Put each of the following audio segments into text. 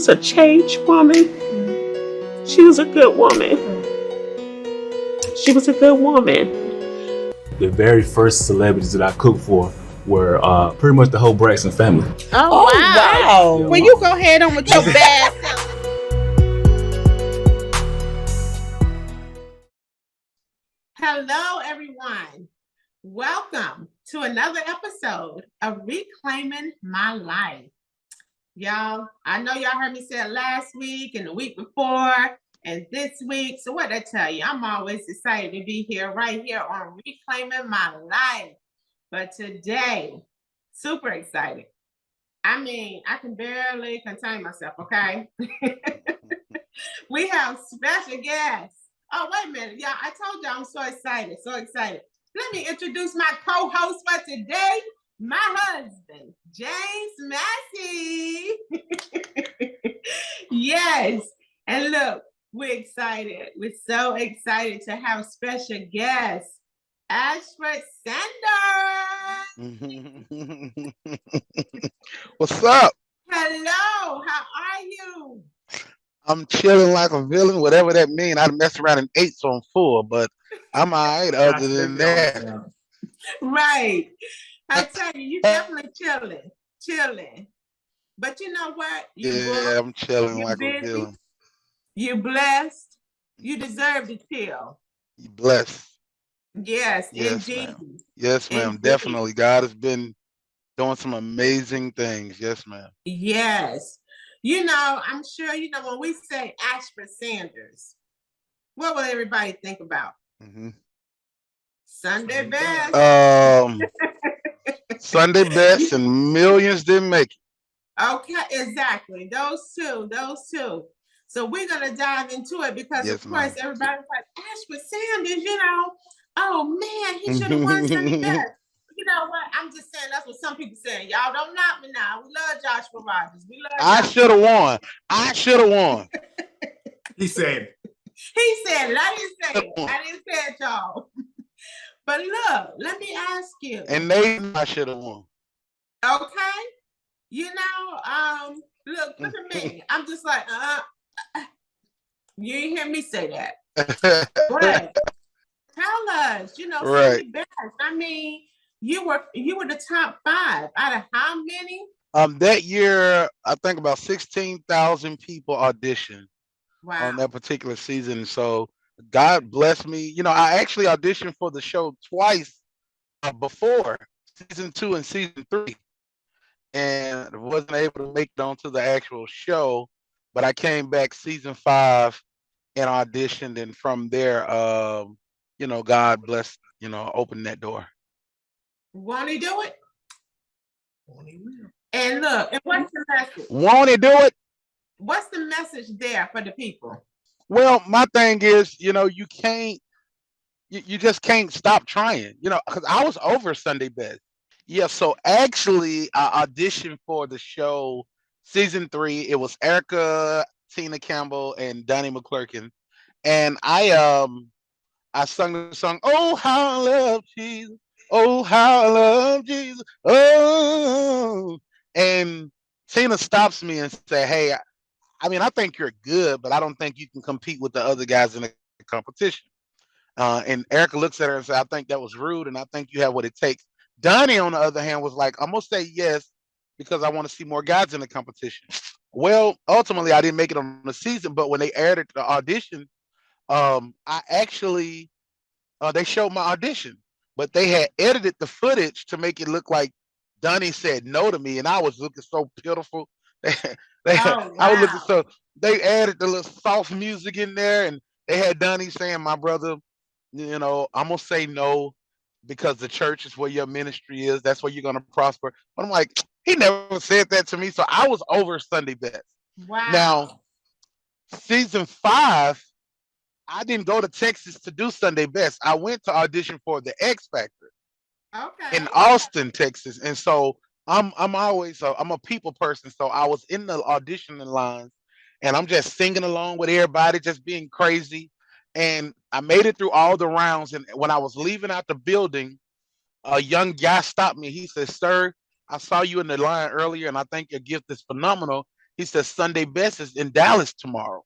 was a changed woman. She was a good woman. She was a good woman. The very first celebrities that I cooked for were pretty much the whole Braxton family. Oh, wow. Yeah, Well, you go ahead on with your bad self. Hello, everyone. Welcome to another episode of Reclaiming My Life. Y'all, I know y'all heard me say it last week and the week before and this week. So what I tell you, I'm always excited to be here right here on Reclaiming My Life. But today, super excited. I mean, I can barely contain myself, okay? We have special guests. Oh, wait a minute, y'all. I told y'all I'm so excited, so excited. Let me introduce my co-host for today, my husband, James Massey. Yes. And look, we're excited. We're so excited to have special guests, Ashford Sanders. What's up? Hello, how are you? I'm chilling like a villain, whatever that means. I'd mess around and ate, so I'm full, but I'm all right other than that. Right. I tell you, you definitely chilling. But you know what? I'm chilling you're like busy, a villain. you're blessed, you deserve to chill. You blessed. Yes, Yes, indeed. ma'am. Yes, ma'am. Indeed. Definitely. God has been doing some amazing things. Yes, ma'am. Yes. You know, I'm sure, you know, when we say Ashford Sanders, what will everybody think about? Sunday best. Sunday best and millions didn't make it. Okay, exactly. Those two. So we're gonna dive into it because Yes, of course ma'am. everybody's like Ashford Sanders, you know. Oh man, he should have won Sunday best. You know what? I'm just saying that's what some people saying. Y'all don't knock me now. We love Joshua Rogers. We love I should have won. I should have won. He said. He said it. I didn't say it, y'all. But look, let me ask you. And they I should have won. Okay. You know, look at me. I'm just like, you ain't hear me say that. But tell us, you know, right. Sunday best. I mean, you were the top 5 out of how many? That year, I think about 16,000 people auditioned on that particular season. So God bless me. You know, I actually auditioned for the show twice before season 2 and season 3, and wasn't able to make it onto the actual show. But I came back season 5 and auditioned, and from there, you know, God blessed, you know, opened that door. Won't he do it? Won't he will. And look, and what's the message? Won't he do it? What's the message there for the people? Well, my thing is, you know, you just can't stop trying, you know, because I was over Sunday best. Yeah, so actually I auditioned for the show season 3. It was Erica, Tina Campbell, and Donnie McClurkin. And I sung the song, "Oh How I Love Jesus, Oh How I Love Jesus, Oh." And Tina stops me and say, "Hey, I mean, I think you're good, but I don't think you can compete with the other guys in the competition." And Erica looks at her and says, "I think that was rude, and I think you have what it takes." Donnie, on the other hand, was like, "I'm gonna say yes because I want to see more guys in the competition." Well, ultimately, I didn't make it on the season, but when they aired it, the audition, I actually they showed my audition, but they had edited the footage to make it look like Donnie said no to me, and I was looking so pitiful. I was looking so. They added the little soft music in there, and they had Donnie saying, "My brother, you know, I'm gonna say no because the church is where your ministry is. That's where you're gonna prosper." But I'm like, he never said that to me, so I was over Sunday best. Wow. Now, season 5, I didn't go to Texas to do Sunday best. I went to audition for the X Factor in Austin, Texas, and so I'm always I'm a people person, so I was in the auditioning lines, and I'm just singing along with everybody, just being crazy. And I made it through all the rounds. And when I was leaving out the building, a young guy stopped me. He said, "Sir, I saw you in the line earlier, and I think your gift is phenomenal." He said Sunday best is in Dallas tomorrow.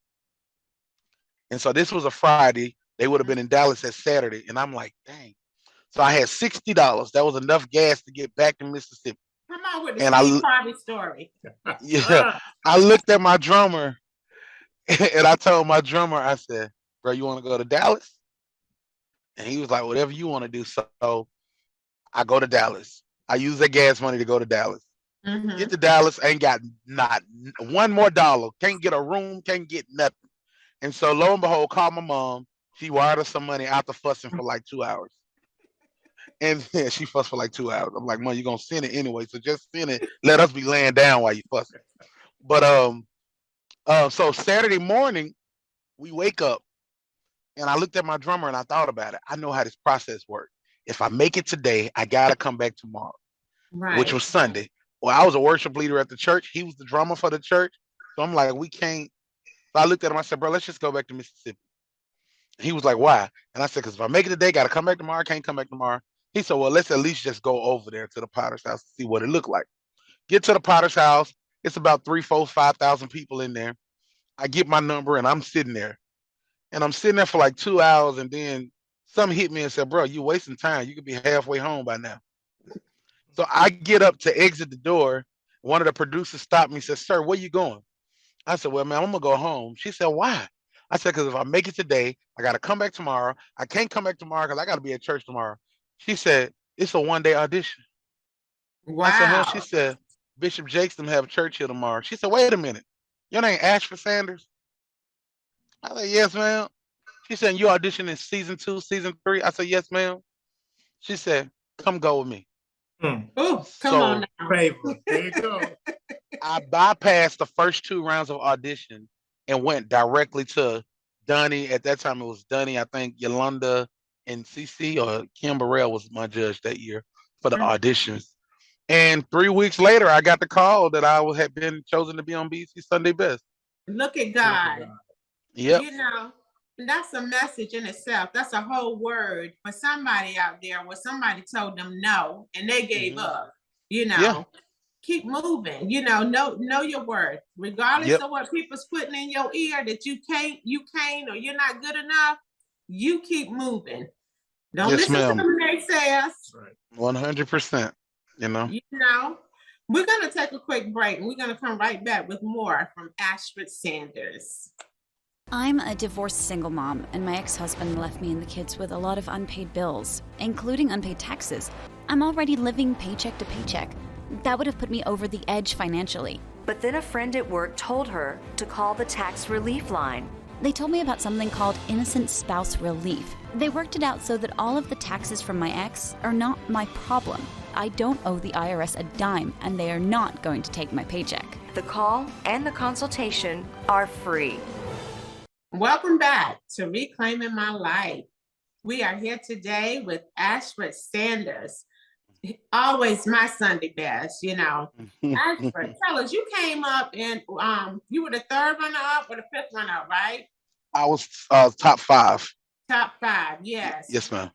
And so this was a Friday. They would have been in Dallas that Saturday. And I'm like, dang. So I had $60. That was enough gas to get back to Mississippi. Come on with the And Steve Harvey story. I looked at my drummer and I told my drummer, I said, bro, you want to go to Dallas? And he was like, whatever you want to do. So I go to Dallas. I use that gas money to go to Dallas. Mm-hmm. Get to Dallas, ain't got not one more dollar. Can't get a room, can't get nothing. And so lo and behold, call my mom. She wired us some money after fussing for like 2 hours. And yeah, she fussed for like 2 hours. I'm like, Mom, you're gonna send it anyway. So just send it. Let us be laying down while you fussing. But so Saturday morning, we wake up and I looked at my drummer and I thought about it. I know how this process works. If I make it today, I gotta come back tomorrow. Right. Which was Sunday. Well, I was a worship leader at the church. He was the drummer for the church. So I'm like, we can't. So I looked at him. I said, bro, let's just go back to Mississippi. He was like, why? And I said, because if I make it today, got to come back tomorrow. Can't come back tomorrow. He said, well, let's at least just go over there to the Potter's house to see what it looked like. Get to the Potter's house. It's about 3, 4, 5,000 people in there. I get my number and I'm sitting there. And I'm sitting there for like 2 hours. And then something hit me and said, bro, you're wasting time. You could be halfway home by now. So I get up to exit the door. One of the producers stopped me and said, sir, where you going? I said, well, man, I'm going to go home. She said, why? I said, because if I make it today, I got to come back tomorrow. I can't come back tomorrow because I got to be at church tomorrow. She said, it's a one-day audition. Wow. I said, huh? She said, Bishop Jakes them have church here tomorrow. She said, wait a minute. Your name Ashford Sanders? I said, yes, ma'am. She said, you auditioning season 2, season 3? I said, yes, ma'am. She said, come go with me. Oh, come on now. Favor. There you go. I bypassed the first 2 rounds of audition and went directly to Donnie. At that time, it was Donnie, I think Yolanda and CC or Kim Burrell was my judge that year for the auditions. And 3 weeks later, I got the call that I had been chosen to be on BET Sunday Best. Look at God. Yep. You know, that's a message in itself. That's a whole word for somebody out there where somebody told them no and they gave up. You know, keep moving. You know your worth, regardless of what people's putting in your ear that you can't, or you're not good enough. You keep moving. Don't listen to them naysayers. 100%. You know, we're gonna take a quick break and we're gonna come right back with more from Ashford Sanders. I'm a divorced single mom, and my ex-husband left me and the kids with a lot of unpaid bills, including unpaid taxes. I'm already living paycheck to paycheck. That would have put me over the edge financially. But then a friend at work told her to call the tax relief line. They told me about something called Innocent Spouse Relief. They worked it out so that all of the taxes from my ex are not my problem. I don't owe the IRS a dime, and they are not going to take my paycheck. The call and the consultation are free. Welcome back to Reclaiming My Life. We are here today with Ashford Sanders. Always my Sunday best, Ashford, tell us, you came up and you were the 3rd runner-up or the 5th runner-up, right? I was top 5. Top 5, yes. Yes, ma'am.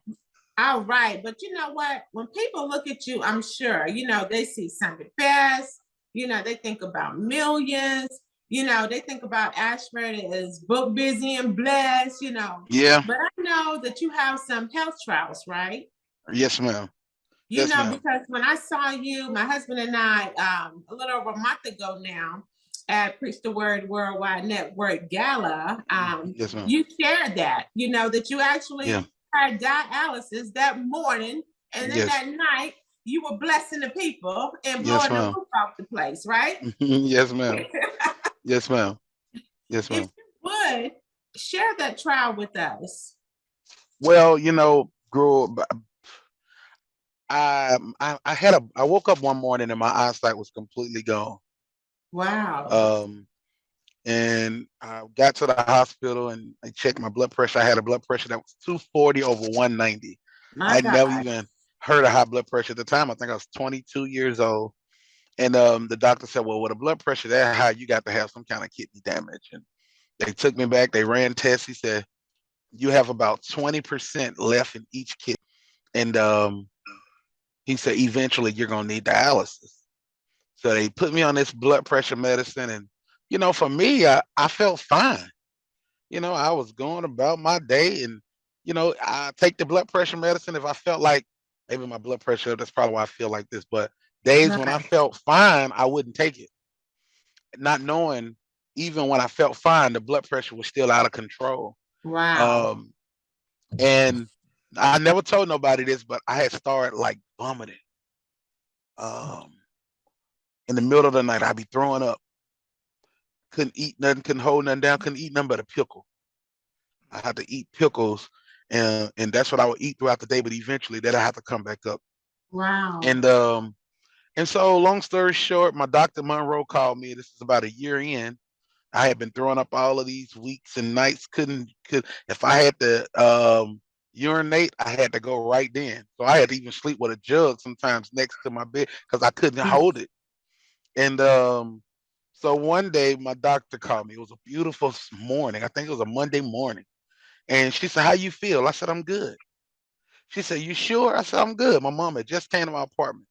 All right, but you know what? When people look at you, I'm sure, they see Sunday best, they think about millions. They think about Ashford as book busy and blessed, Yeah. But I know that you have some health trials, right? Yes, ma'am. Because when I saw you, my husband and I, a little over a month ago now, at Preach the Word Worldwide Network Gala, yes, ma'am. You shared that, that you actually had dialysis that morning, and then that night, you were blessing the people and blowing the roof off the place, right? Yes, ma'am. Yes, ma'am. Yes, ma'am. If you would, share that trial with us. Well, grew up. I woke up one morning and my eyesight was completely gone. Wow. And I got to the hospital and I checked my blood pressure. I had a blood pressure that was 240 over 190. I never even heard of high blood pressure at the time. I think I was 22 years old. And the doctor said, well, with a blood pressure that high, you got to have some kind of kidney damage. And they took me back. They ran tests. He said, you have about 20% left in each kidney. And he said, eventually you're going to need dialysis. So they put me on this blood pressure medicine. And for me, I felt fine. I was going about my day, and I take the blood pressure medicine if I felt like maybe my blood pressure. That's probably why I feel like this. But days when I Right. felt fine, I wouldn't take it, not knowing even when I felt fine, the blood pressure was still out of control. Wow. Um, and I never told nobody this, but I had started like vomiting. Um, in the middle of the night, I'd be throwing up. Couldn't eat nothing, couldn't hold nothing down, couldn't eat nothing but a pickle. I had to eat pickles, and that's what I would eat throughout the day. But eventually, that I had to come back up. Wow. And so, long story short, my doctor Monroe called me. This is about a year in. I had been throwing up all of these weeks and nights. Could if I had to urinate, I had to go right then. So I had to even sleep with a jug sometimes next to my bed because I couldn't hold it. And so one day my doctor called me. It was a beautiful morning. I think it was a Monday morning. And she said, "How you feel?" I said, "I'm good." She said, "You sure?" I said, "I'm good." My mom had just came to my apartment.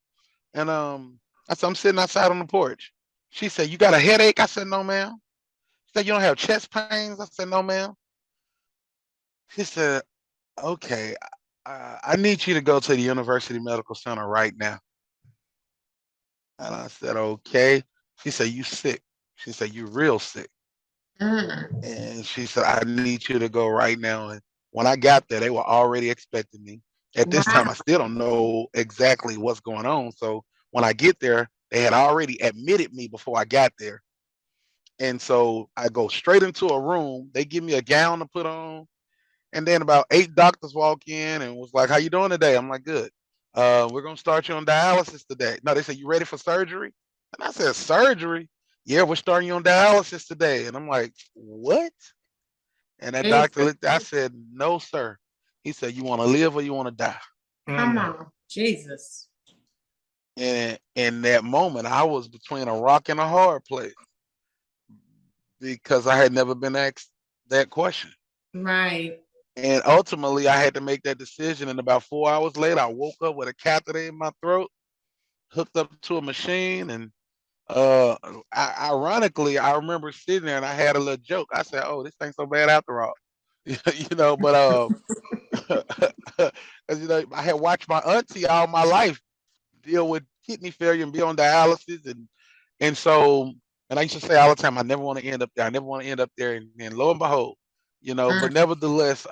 And I said, "I'm sitting outside on the porch." She said, "You got a headache?" I said, "No, ma'am." She said, "You don't have chest pains?" I said, "No, ma'am." She said, "Okay, I need you to go to the University Medical Center right now." And I said, "Okay." She said, "You sick?" She said, "You real sick." Mm. And she said, "I need you to go right now." And when I got there, they were already expecting me. At this Wow. time, I still don't know exactly what's going on. So when I get there, they had already admitted me before I got there. And so I go straight into a room. They give me a gown to put on. And then about 8 doctors walk in and was like, "How you doing today?" I'm like, "Good. We're gonna start you on dialysis today." No, they said, "You ready for surgery?" And I said, "Surgery? Yeah, we're starting you on dialysis today." And I'm like, "What?" And that doctor Jesus. looked, I said, "No, sir." He said, "You want to live or you want to die?" Come on. Jesus. And in that moment, I was between a rock and a hard place because I had never been asked that question. Right. And ultimately, I had to make that decision. And about 4 hours later, I woke up with a catheter in my throat, hooked up to a machine. And uh, ironically, I remember sitting there and I had a little joke. I said, "Oh, this ain't so bad after all." But because I had watched my auntie all my life deal with kidney failure and be on dialysis, and so and I used to say all the time, I never want to end up there. I never want to end up there. And lo and behold, but Mm. nevertheless,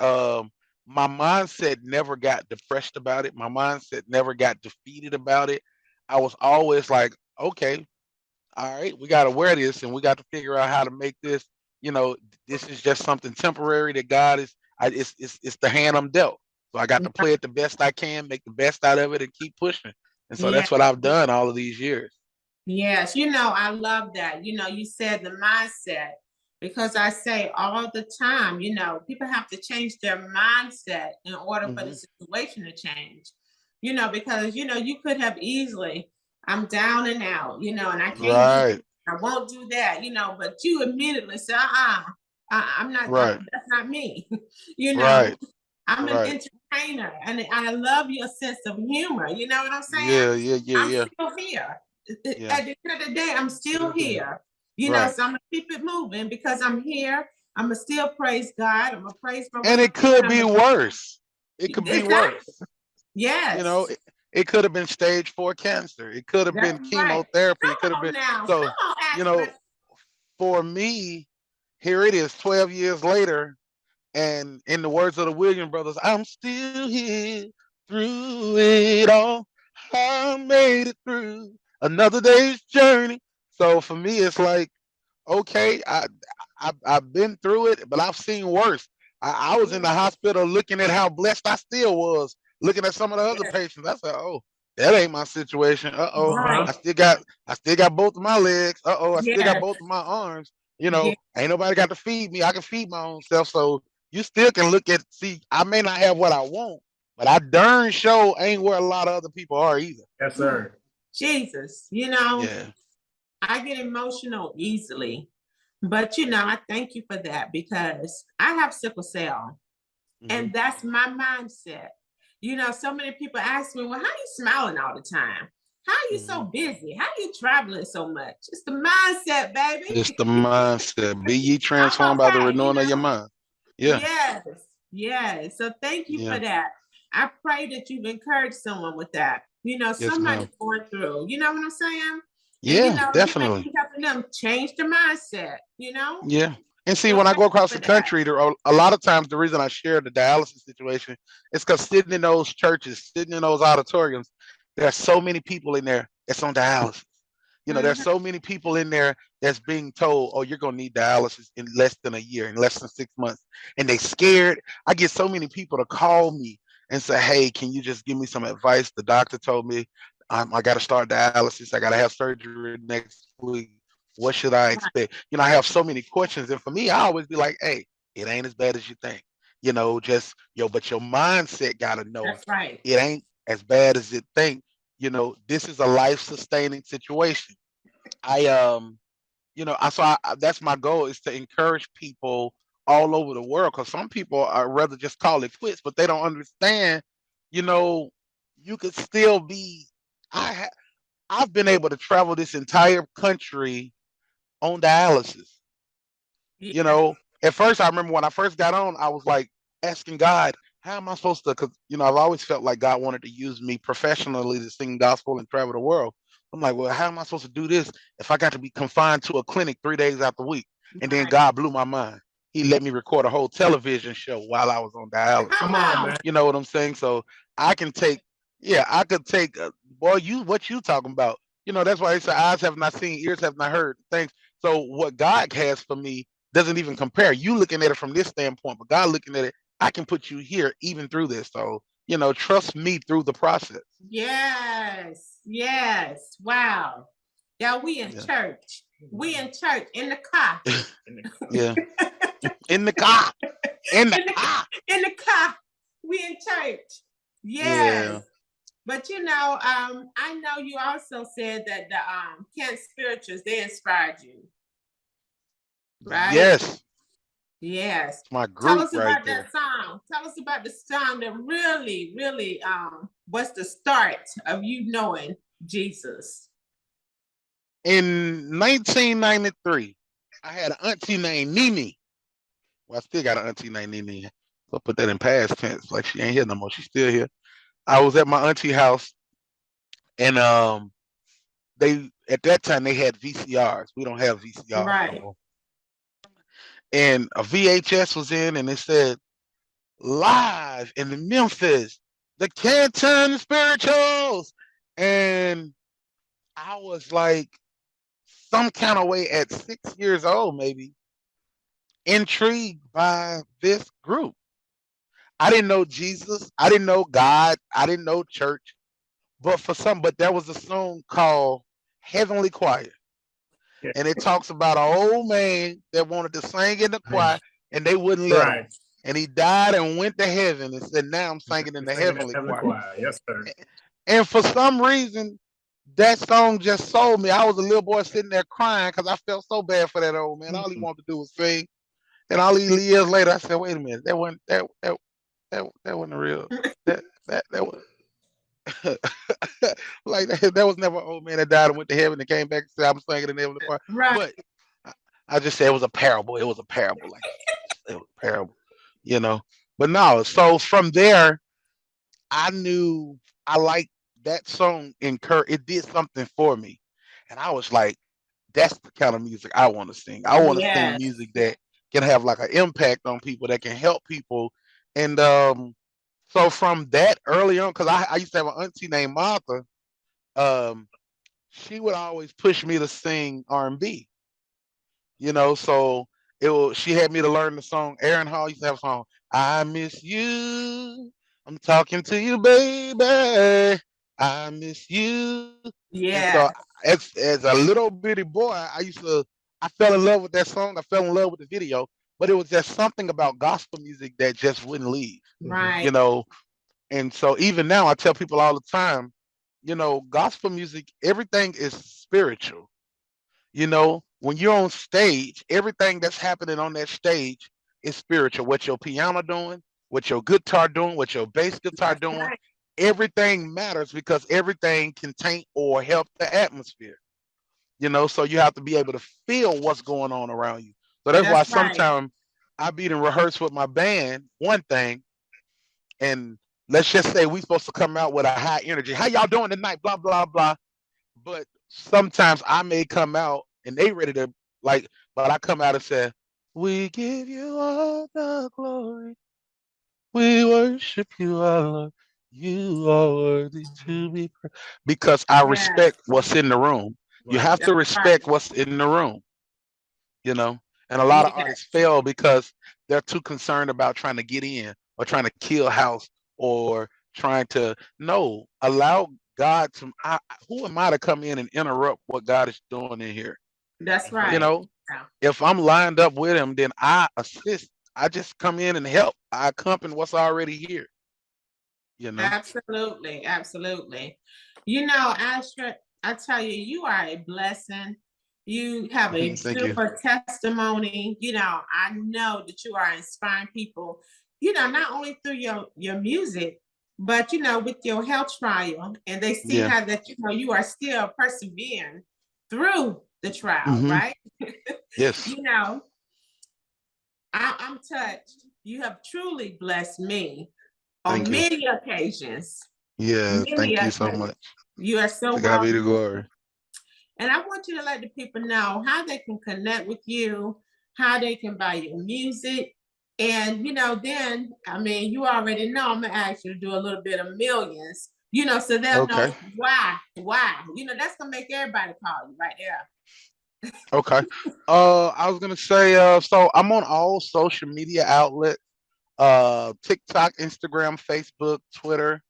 my mindset never got depressed about it. My mindset never got defeated about it. I was always like, okay, all right, we got to wear this and we got to figure out how to make this, you know, this is just something temporary that God is, it's the hand I'm dealt. So I got to play it the best I can, make the best out of it and keep pushing. And so Yeah. that's what I've done all of these years. Yes, I love that. You said the mindset because I say all the time, people have to change their mindset in order for the Hmm. situation to change. Because you could have easily, I'm down and out, and I can't do, Right, I won't do that, but you immediately say, I'm not, right, that's not me. you know, right, I'm an right. entertainer and I love your sense of humor. You know what I'm saying? Yeah, yeah, yeah, I'm yeah, still here. yeah. At the end of the day, I'm still here. Right. So I'm gonna keep it moving because I'm here. I'm gonna still praise God. I'm gonna praise my And way it through it. could I'm be gonna worse. It could be exactly. worse. You know, Yes, it could have been stage 4 cancer. It could have that's been right. chemotherapy. It could have Come on been now. so, Come on, you know, Ashford. for me, here it is 12 years later. And in the words of the Williams brothers, I'm still here through it all. I made it through another day's journey. So for me, it's like, okay, I've been through it, but I've seen worse. I was in the hospital looking at how blessed I still was, looking at some of the other Yes, patients. I said, "Oh, that ain't my situation. Uh-oh, right. I still got both of my legs. Uh-oh, I still got Yes, both of my arms. yes, Ain't nobody got to feed me. I can feed my own self. So you still can look at see. I may not have what I want, but I darn sure ain't where a lot of other people are either. Yes, sir. Jesus. Yeah. I get emotional easily, but I thank you for that because I have sickle cell. Hmm. And that's my mindset. So many people ask me, well, how are you smiling all the time? How are you so busy? How are you traveling so much? It's the mindset, baby. It's the mindset. Be ye I'm transformed by the okay, renewing of your mind. Yeah. Yes, yes. So thank you for Yeah. that. I pray that you've encouraged someone with that. Yes, Somebody's ma'am. going through. You know what I'm saying? And Yeah, you may definitely. be helping them change their mindset. Yeah. And see, So when I thank go you across for the that. country, a lot of times the reason I share the dialysis situation is because sitting in those churches, sitting in those auditoriums, there are so many people in there that's on dialysis. There's Mhm. so many people in there that's being told, oh, you're going to need dialysis in less than a year, in less than 6 months. And they scared. I get so many people to call me and say, hey, can you just give me some advice? The doctor told me I got to start dialysis. I got to have surgery next week. What should I Right. expect? I have so many questions. And for me, I always be like, hey, it ain't as bad as you think. But your mindset got to know That's right. it ain't as bad as it think. This is a life sustaining situation. That's my goal, is to encourage people all over the world, because some people are rather just call it quits, but they don't understand. You know, you could still be. I've been able to travel this entire country on dialysis. you Yeah. know, at first, I remember when I first got on, I was like asking God, how am I supposed to? Because, I've always felt like God wanted to use me professionally to sing gospel and travel the world. I'm like, well, how am I supposed to do this if I got to be confined to a clinic 3 days out the week? And then Right. God blew my mind. He let me record a whole television show while I was on dialysis. Come on. You know what I'm saying? So I can take, yeah, I could take, boy, what you talking about? That's why they say eyes have not seen, ears have not heard things. So what God has for me doesn't even compare. You looking at it from this standpoint, but God looking at it, I can put you here even through this. So, trust me through the process. Yes. Yes. Wow. Yeah, we in Yeah. church. We in church in the car. Yeah. In the car. In the in the car. in the car. We in church. Yes. Yeah. But I know you also said that the Kent spirituals, they inspired you, right? Yes. Yes. My Tell group us right about that there. song. Tell us about the song that really, really was the start of you knowing Jesus. In 1993, I had an auntie named Nene. Well, I still got an auntie named Nene. So put that in past tense, like she ain't here no more. She's still here. I was at my auntie house, and they at that time they had VCRs. We don't have VCRs no Right. more. And a VHS was in, and it said live in Memphis, the Canton Spirituals, and I was like some kind of way at 6 years old, maybe intrigued by this group. I didn't know Jesus, I didn't know God, I didn't know church, but there was a song called Heavenly Choir. Yeah. And it talks about an old man that wanted to sing in the choir and they wouldn't let him. Right. And he died and went to heaven and said, now I'm singing in the Singing that heavenly heavenly choir. choir. Yes, sir. And for some reason, that song just sold me. I was a little boy sitting there crying because I felt so bad for that old man. All he wanted to do was sing. And all these years later, I said, wait a minute, that wasn't real. That was like that was never an old man that died and went to heaven and came back and said, I'm singing in the heavenly choir. Right. But I just said it was a parable. It was a parable. Like it was a parable, you know. But no, so from there, I knew I liked that song. It did something for me, and I was like, "That's the kind of music I want to sing. I want to sing Yes. music that can have like an impact on people, that can help people." And so from that early on, because I used to have an auntie named Martha, um, she would always push me to sing R&B. So she had me to learn the song. Aaron Hall used to have a song, I miss you, I'm talking to you, baby, I miss you. And so Yeah. as a little bitty boy, I fell in love with that song. I fell in love with the video, but it was just something about gospel music that just wouldn't leave, Right. you know. And so even now I tell people all the time, gospel music, everything is spiritual. When you're on stage, everything that's happening on that stage is spiritual. What your piano doing, what your guitar doing, what your bass guitar That's doing, right. everything matters because everything can taint or help the atmosphere. So you have to be able to feel what's going on around you. So that's why That's right. sometimes I be in rehearse with my band, one thing, and let's just say we supposed to come out with a high energy. How y'all doing tonight? Blah, blah, blah. But sometimes I may come out and they ready to but I come out and say, we give you all the glory. We worship you, our Lord. You are worthy to be praised. Because I Yes. respect what's in the room. You Right. have to That's right. respect what's in the room, you know. And a lot of Yes. artists fail because they're too concerned about trying to get in or trying to kill house or trying to allow God to. Who am I to come in and interrupt what God is doing in here? That's You right. know, Yeah. if I'm lined up with him, then I assist. I just come in and help. I accompany what's already here. You know. Absolutely. Absolutely. You know, Ashford, I tell you, you are a blessing. You have a Thank you. super testimony. You know, I know that you are inspiring people, you know, not only through your music, but you know, with your health trial. And they see Yeah. how that, you know, you are still persevering through the trial, Hmm. right? Yes. You know, I'm touched. You have truly blessed me on Thank you. many occasions. Yeah. Many Thank you so occasions. much. You are so To God be the welcome. glory. And I want you to let the people know how they can connect with you, how they can buy your music. And, you know, then, I mean, you already know I'm going to ask you to do a little bit of millions, you know, so they'll know Okay. why. You know, that's going to make everybody call you right there. Okay. I was gonna say, so I'm on all social media outlets, TikTok, Instagram, Facebook, Twitter,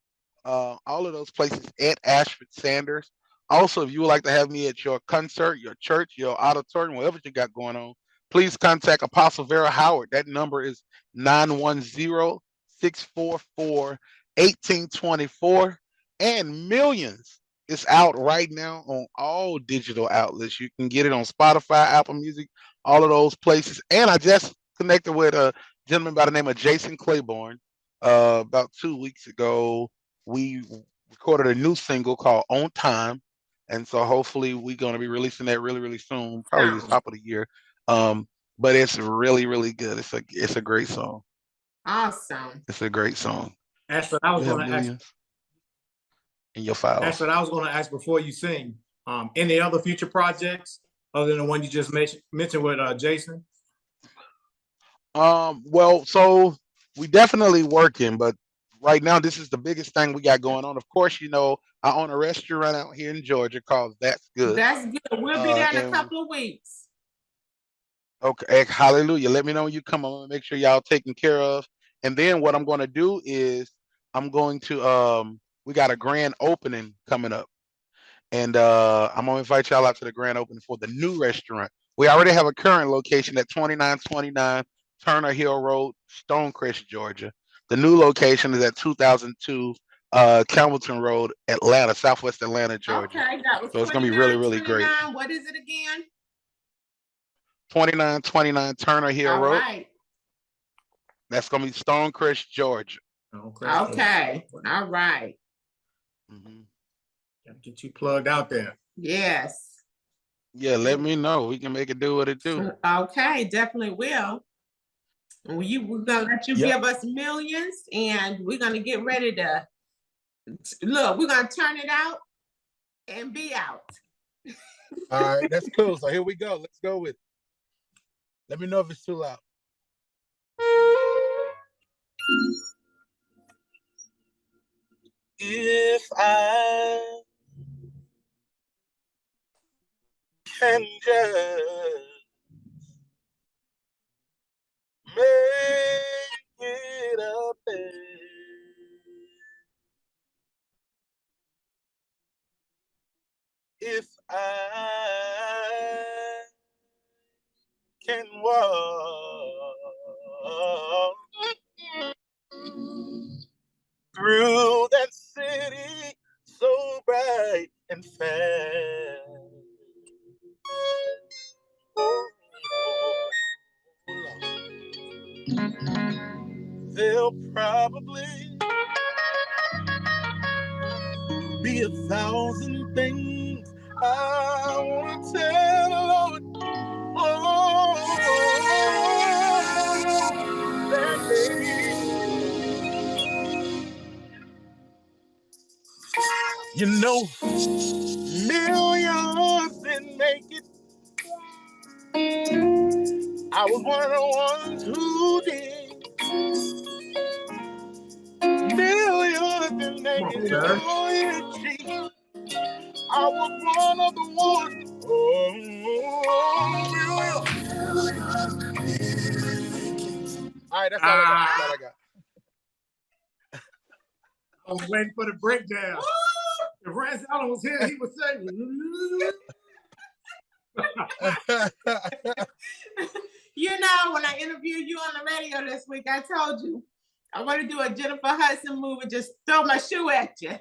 all of those places at Ashford Sanders. Also, if you would like to have me at your concert, your church, your auditorium, whatever you got going on, please contact Apostle Vera Howard. That number is 910-644-1824. And Millions is out right now on all digital outlets. You can get it on Spotify, Apple Music, all of those places. And I just connected with a gentleman by the name of Jason Claiborne about 2 weeks ago. We recorded a new single called On Time. And so hopefully we're going to be releasing that really, really soon, probably the top of the year. Um, but it's really, really good. It's a great song. Awesome. It's a great song. Ashford, I was You have going to ask. millions in your files. Ashford, I was going to ask before you sing. Any other future projects other than the one you just mentioned with Jason? Well, so we definitely working, but right now this is the biggest thing we got going on. Of course, I own a restaurant out here in Georgia called That's Good. That's good. We'll be there in a And couple of weeks. okay, hallelujah. Let me know when you come. I'm gonna make sure y'all taken care of. And then what I'm gonna do is I'm going to we got a grand opening coming up. And I'm gonna invite y'all out to the grand opening for the new restaurant. We already have a current location at 2929 Turner Hill Road, Stonecrest, Georgia. The new location is at 2002 Campbellton Road, Atlanta, Southwest Atlanta, Georgia. Okay, that was So it's gonna be really, 29, really great. 29. What is it again? 2929 Turner Hill All Road. right. That's gonna be Stonecrest, Georgia. Okay. All right. Mm-hmm. Gotta get you plugged out there. Yes. Yeah, let me know. We can make it do what it do. Okay, definitely will. We're gonna let you Yep. give us millions, and we're gonna get ready to look. We're gonna turn it out and be out. All right, that's cool. So here we go. Let's go with it. Let me know if it's too loud. If I can just make it up there. If I can walk through that city so bright and fair. Oh, they'll probably be 1,000 things I want to tell the Lord. Oh, that day. You know, millions didn't make it. I was one of the ones who did. Millions didn't make Come on, it. sir. Oh, yeah, gee. I was one of the ones. Oh, all right, that's all I got. That's all I got. I was waiting for the breakdown. If Rance Allen was here, he would say, You know, when I interviewed you on the radio this week, I told you I want to do a Jennifer Hudson movie, just throw my shoe at you.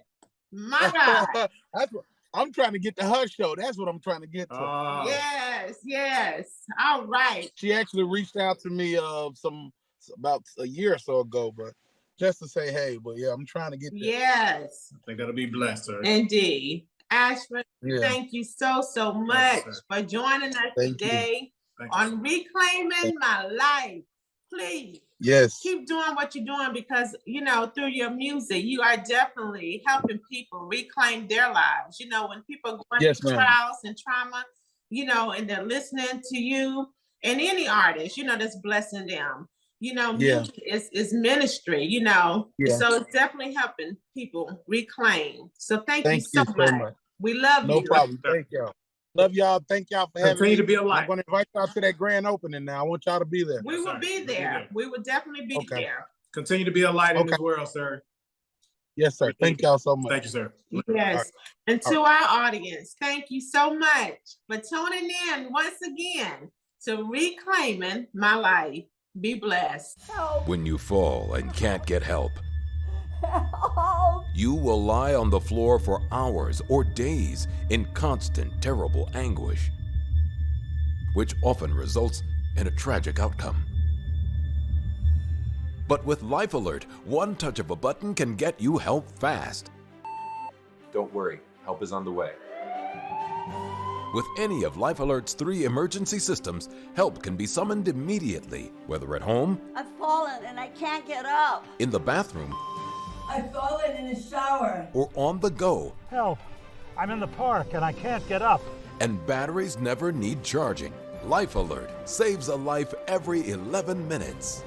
My God. That's what I'm trying to get to her show. That's what I'm trying to get to. Yes. All right. She actually reached out to me about a year or so ago, but just to say hey. But yeah, I'm trying to get there. Yes. I think that'll be blessed, sir. Indeed. Ashford, Yeah. thank you so much for joining us today on Reclaiming My Life. Please keep doing what you're doing, because, you know, through your music, you are definitely helping people reclaim their lives. You know, when people are going through trials and trauma, you know, and they're listening to you and any artist, you know, that's blessing them. You know, music is ministry, you know, so it's definitely helping people reclaim. So thank you so much. We love you. No problem. Thank y'all. Love y'all. Thank y'all for having me. Continue to be a light. I'm going to invite y'all to that grand opening now. I want y'all to be there. We will be there. We will definitely be there. Continue to be a light in this world, sir. Yes, sir. Thank y'all so much. Thank you, sir. Yes. And to our audience, thank you so much for tuning in once again to Reclaiming My Life. Be blessed. When you fall and can't get help, you will lie on the floor for hours or days in constant, terrible anguish, which often results in a tragic outcome. But with Life Alert, one touch of a button can get you help fast. Don't worry, help is on the way. With any of Life Alert's 3 emergency systems, help can be summoned immediately, whether at home, I've fallen and I can't get up. in the bathroom, I've fallen in the shower. or on the go. Help! I'm in the park and I can't get up. And batteries never need charging. Life Alert saves a life every 11 minutes.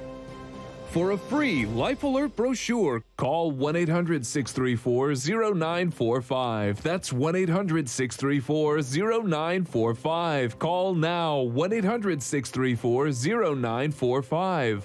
For a free Life Alert brochure, call 1-800-634-0945. That's 1-800-634-0945. Call now, 1-800-634-0945.